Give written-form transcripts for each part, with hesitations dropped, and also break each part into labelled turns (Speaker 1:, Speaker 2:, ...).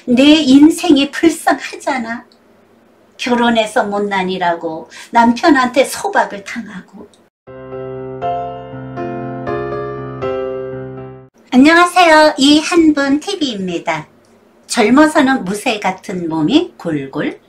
Speaker 1: 내 인생이 불쌍하잖아. 결혼해서 못난이라고 남편한테 소박을 당하고. 안녕하세요. 이한분 TV입니다. 젊어서는 무쇠 같은 몸이 골골,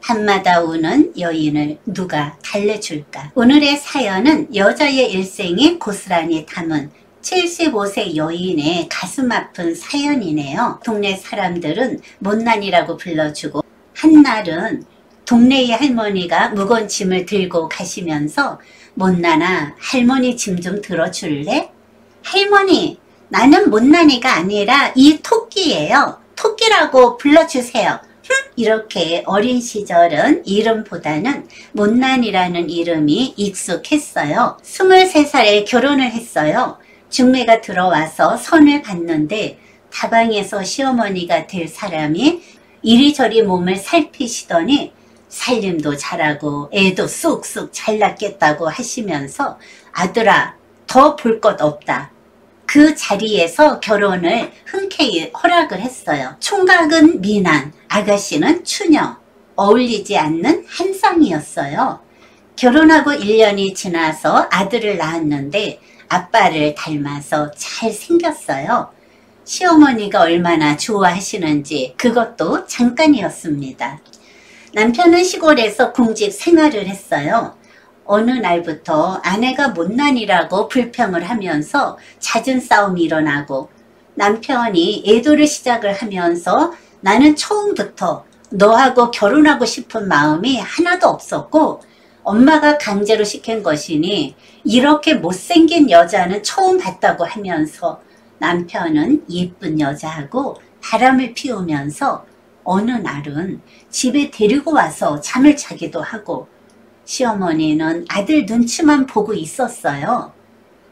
Speaker 1: 밤마다 우는 여인을 누가 달래줄까. 오늘의 사연은 여자의 일생이 고스란히 담은 75세 여인의 가슴 아픈 사연이네요. 동네 사람들은 못난이라고 불러주고, 한날은 동네의 할머니가 무거운 짐을 들고 가시면서 못난아, 할머니 짐 좀 들어줄래? 할머니, 나는 못난이가 아니라 이 토끼예요. 토끼라고 불러주세요. 이렇게 어린 시절은 이름보다는 못난이라는 이름이 익숙했어요. 23살에 결혼을 했어요. 중매가 들어와서 선을 봤는데 다방에서 시어머니가 될 사람이 이리저리 몸을 살피시더니 살림도 잘하고 애도 쑥쑥 잘 낳겠다고 하시면서 아들아, 더 볼 것 없다. 그 자리에서 결혼을 흔쾌히 허락을 했어요. 총각은 미남, 아가씨는 추녀, 어울리지 않는 한 쌍이었어요. 결혼하고 1년이 지나서 아들을 낳았는데 아빠를 닮아서 잘생겼어요. 시어머니가 얼마나 좋아하시는지 그것도 잠깐이었습니다. 남편은 시골에서 공직 생활을 했어요. 어느 날부터 아내가 못난이라고 불평을 하면서 잦은 싸움이 일어나고, 남편이 애도를 시작을 하면서 나는 처음부터 너하고 결혼하고 싶은 마음이 하나도 없었고 엄마가 강제로 시킨 것이니 이렇게 못생긴 여자는 처음 봤다고 하면서 남편은 예쁜 여자하고 바람을 피우면서 어느 날은 집에 데리고 와서 잠을 자기도 하고, 시어머니는 아들 눈치만 보고 있었어요.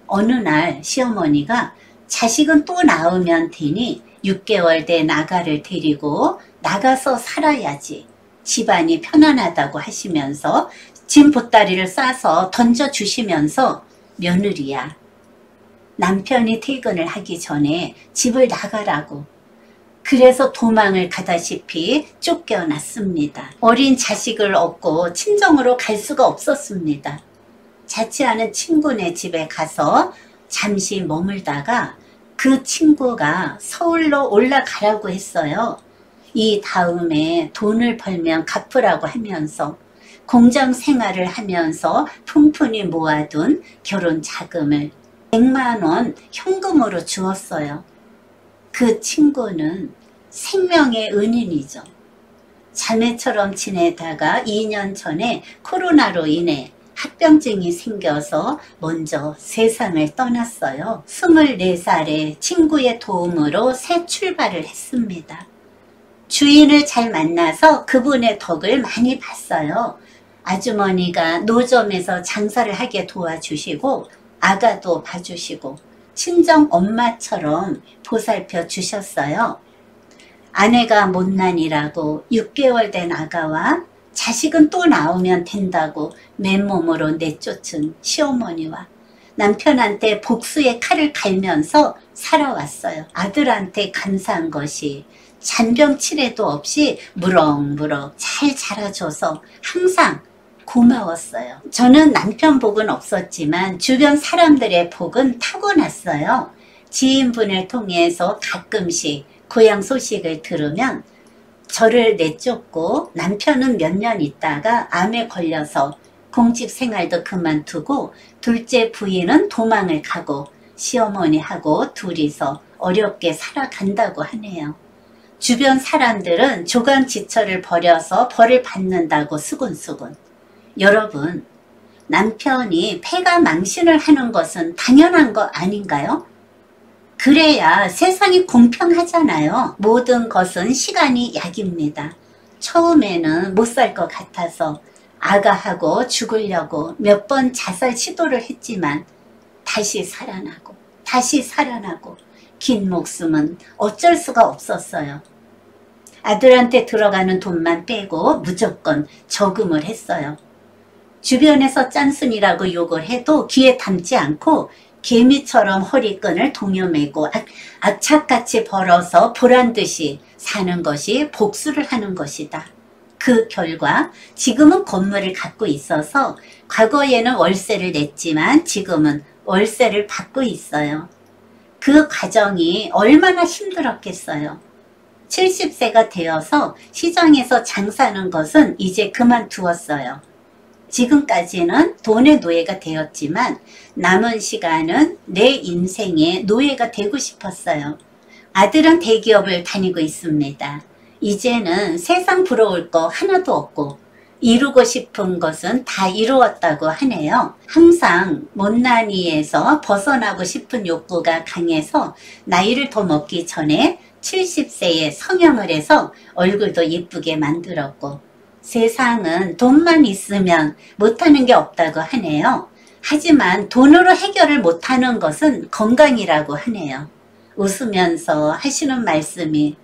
Speaker 1: 어느 날 시어머니가 자식은 또 낳으면 되니 6개월 된 아가를 데리고 나가서 살아야지, 집안이 편안하다고 하시면서 짐 보따리를 싸서 던져주시면서 며느리야, 남편이 퇴근을 하기 전에 집을 나가라고, 그래서 도망을 가다시피 쫓겨났습니다. 어린 자식을 얻고 친정으로 갈 수가 없었습니다. 자취하는 친구네 집에 가서 잠시 머물다가 그 친구가 서울로 올라가라고 했어요. 이 다음에 돈을 벌면 갚으라고 하면서 공장 생활을 하면서 풍푼히 모아둔 결혼 자금을 100만 원 현금으로 주었어요. 그 친구는 생명의 은인이죠. 자매처럼 지내다가 2년 전에 코로나로 인해 합병증이 생겨서 먼저 세상을 떠났어요. 24살에 친구의 도움으로 새 출발을 했습니다. 주인을 잘 만나서 그분의 덕을 많이 봤어요. 아주머니가 노점에서 장사를 하게 도와주시고 아가도 봐주시고 친정 엄마처럼 보살펴 주셨어요. 아내가 못난이라고 6개월 된 아가와 자식은 또 낳으면 된다고 맨몸으로 내쫓은 시어머니와 남편한테 복수의 칼을 갈면서 살아왔어요. 아들한테 감사한 것이 잔병치레도 없이 무럭무럭 잘 자라줘서 항상 고마웠어요. 저는 남편 복은 없었지만 주변 사람들의 복은 타고났어요. 지인분을 통해서 가끔씩 고향 소식을 들으면 저를 내쫓고 남편은 몇 년 있다가 암에 걸려서 공직 생활도 그만두고 둘째 부인은 도망을 가고 시어머니하고 둘이서 어렵게 살아간다고 하네요. 주변 사람들은 조강지처를 벌여서 벌을 받는다고 수군수군. 여러분, 남편이 패가 망신을 하는 것은 당연한 거 아닌가요? 그래야 세상이 공평하잖아요. 모든 것은 시간이 약입니다. 처음에는 못 살 것 같아서 아가하고 죽으려고 몇 번 자살 시도를 했지만 다시 살아나고 긴 목숨은 어쩔 수가 없었어요. 아들한테 들어가는 돈만 빼고 무조건 저금을 했어요. 주변에서 짠순이라고 욕을 해도 귀에 담지 않고 개미처럼 허리끈을 동여매고 악착같이 벌어서 보란듯이 사는 것이 복수를 하는 것이다. 그 결과 지금은 건물을 갖고 있어서 과거에는 월세를 냈지만 지금은 월세를 받고 있어요. 그 과정이 얼마나 힘들었겠어요. 70세가 되어서 시장에서 장사하는 것은 이제 그만두었어요. 지금까지는 돈의 노예가 되었지만 남은 시간은 내 인생의 노예가 되고 싶었어요. 아들은 대기업을 다니고 있습니다. 이제는 세상 부러울 거 하나도 없고 이루고 싶은 것은 다 이루었다고 하네요. 항상 못난이에서 벗어나고 싶은 욕구가 강해서 나이를 더 먹기 전에 70세에 성형을 해서 얼굴도 예쁘게 만들었고, 세상은 돈만 있으면 못하는 게 없다고 하네요. 하지만 돈으로 해결을 못하는 것은 건강이라고 하네요. 웃으면서 하시는 말씀이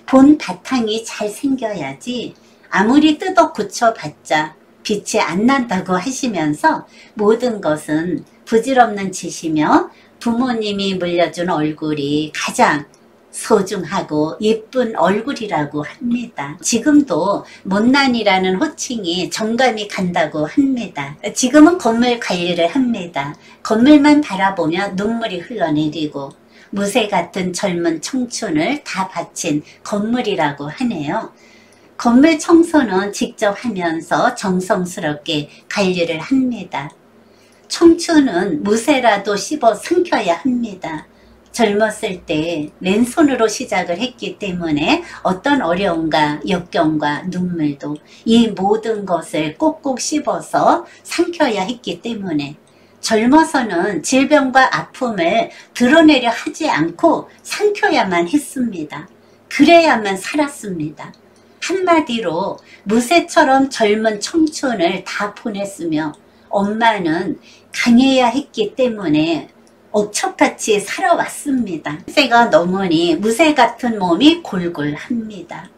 Speaker 1: 본 바탕이 잘 생겨야지 아무리 뜯어 고쳐봤자 빛이 안 난다고 하시면서 모든 것은 부질없는 짓이며 부모님이 물려준 얼굴이 가장 소중하고 예쁜 얼굴이라고 합니다. 지금도 못난이라는 호칭이 정감이 간다고 합니다. 지금은 건물 관리를 합니다. 건물만 바라보며 눈물이 흘러내리고 무쇠 같은 젊은 청춘을 다 바친 건물이라고 하네요. 건물 청소는 직접 하면서 정성스럽게 관리를 합니다. 청춘은 무쇠라도 씹어 삼켜야 합니다. 젊었을 때 맨손으로 시작을 했기 때문에 어떤 어려움과 역경과 눈물도 이 모든 것을 꼭꼭 씹어서 삼켜야 했기 때문에 젊어서는 질병과 아픔을 드러내려 하지 않고 삼켜야만 했습니다. 그래야만 살았습니다. 한마디로 무쇠처럼 젊은 청춘을 다 보냈으며 엄마는 강해야 했기 때문에 억척같이 살아왔습니다. 세가 넘으니 무쇠 같은 몸이 골골합니다.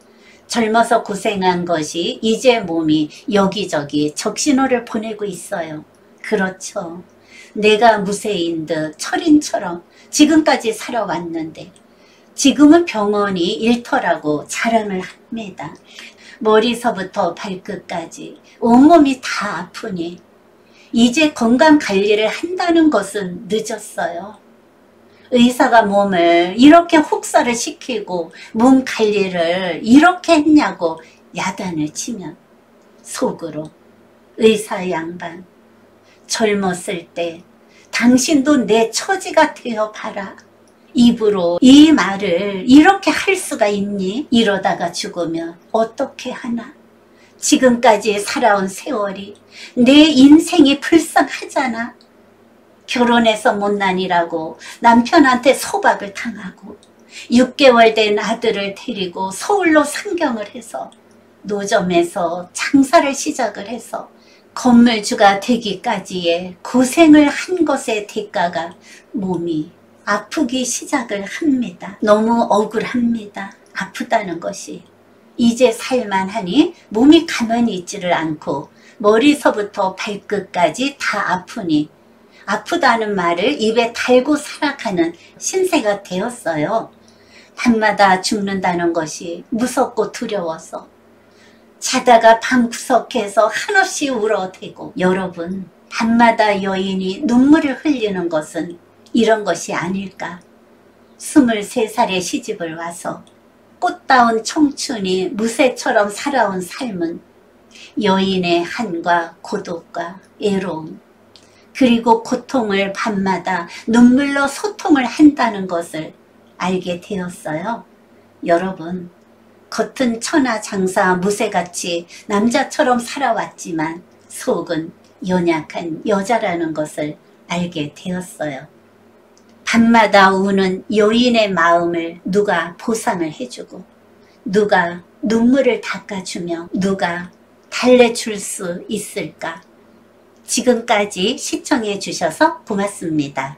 Speaker 1: 젊어서 고생한 것이 이제 몸이 여기저기 적신호를 보내고 있어요. 그렇죠. 내가 무쇠인 듯 철인처럼 지금까지 살아왔는데 지금은 병원이 일터라고 자랑을 합니다. 머리서부터 발끝까지 온몸이 다 아프니 이제 건강관리를 한다는 것은 늦었어요. 의사가 몸을 이렇게 혹사를 시키고 몸 관리를 이렇게 했냐고 야단을 치면 속으로 의사 양반 젊었을 때 당신도 내 처지가 되어 봐라. 입으로 이 말을 이렇게 할 수가 있니? 이러다가 죽으면 어떻게 하나? 지금까지 살아온 세월이 내 인생이 불쌍하잖아. 결혼해서 못난이라고 남편한테 소박을 당하고 6개월 된 아들을 데리고 서울로 상경을 해서 노점에서 장사를 시작을 해서 건물주가 되기까지의 고생을 한 것의 대가가 몸이 아프기 시작을 합니다. 너무 억울합니다. 아프다는 것이. 이제 살만하니 몸이 가만히 있지를 않고 머리서부터 발끝까지 다 아프니 아프다는 말을 입에 달고 살아가는 신세가 되었어요. 밤마다 죽는다는 것이 무섭고 두려워서 자다가 방구석에서 한없이 울어대고 여러분 밤마다 여인이 눈물을 흘리는 것은 이런 것이 아닐까. 23살에 시집을 와서 꽃다운 청춘이 무쇠처럼 살아온 삶은 여인의 한과 고독과 애로움 그리고 고통을 밤마다 눈물로 소통을 한다는 것을 알게 되었어요. 여러분 겉은 천하장사 무쇠같이 남자처럼 살아왔지만 속은 연약한 여자라는 것을 알게 되었어요. 밤마다 우는 여인의 마음을 누가 보상을 해주고 누가 눈물을 닦아주며 누가 달래줄 수 있을까? 지금까지 시청해 주셔서 고맙습니다.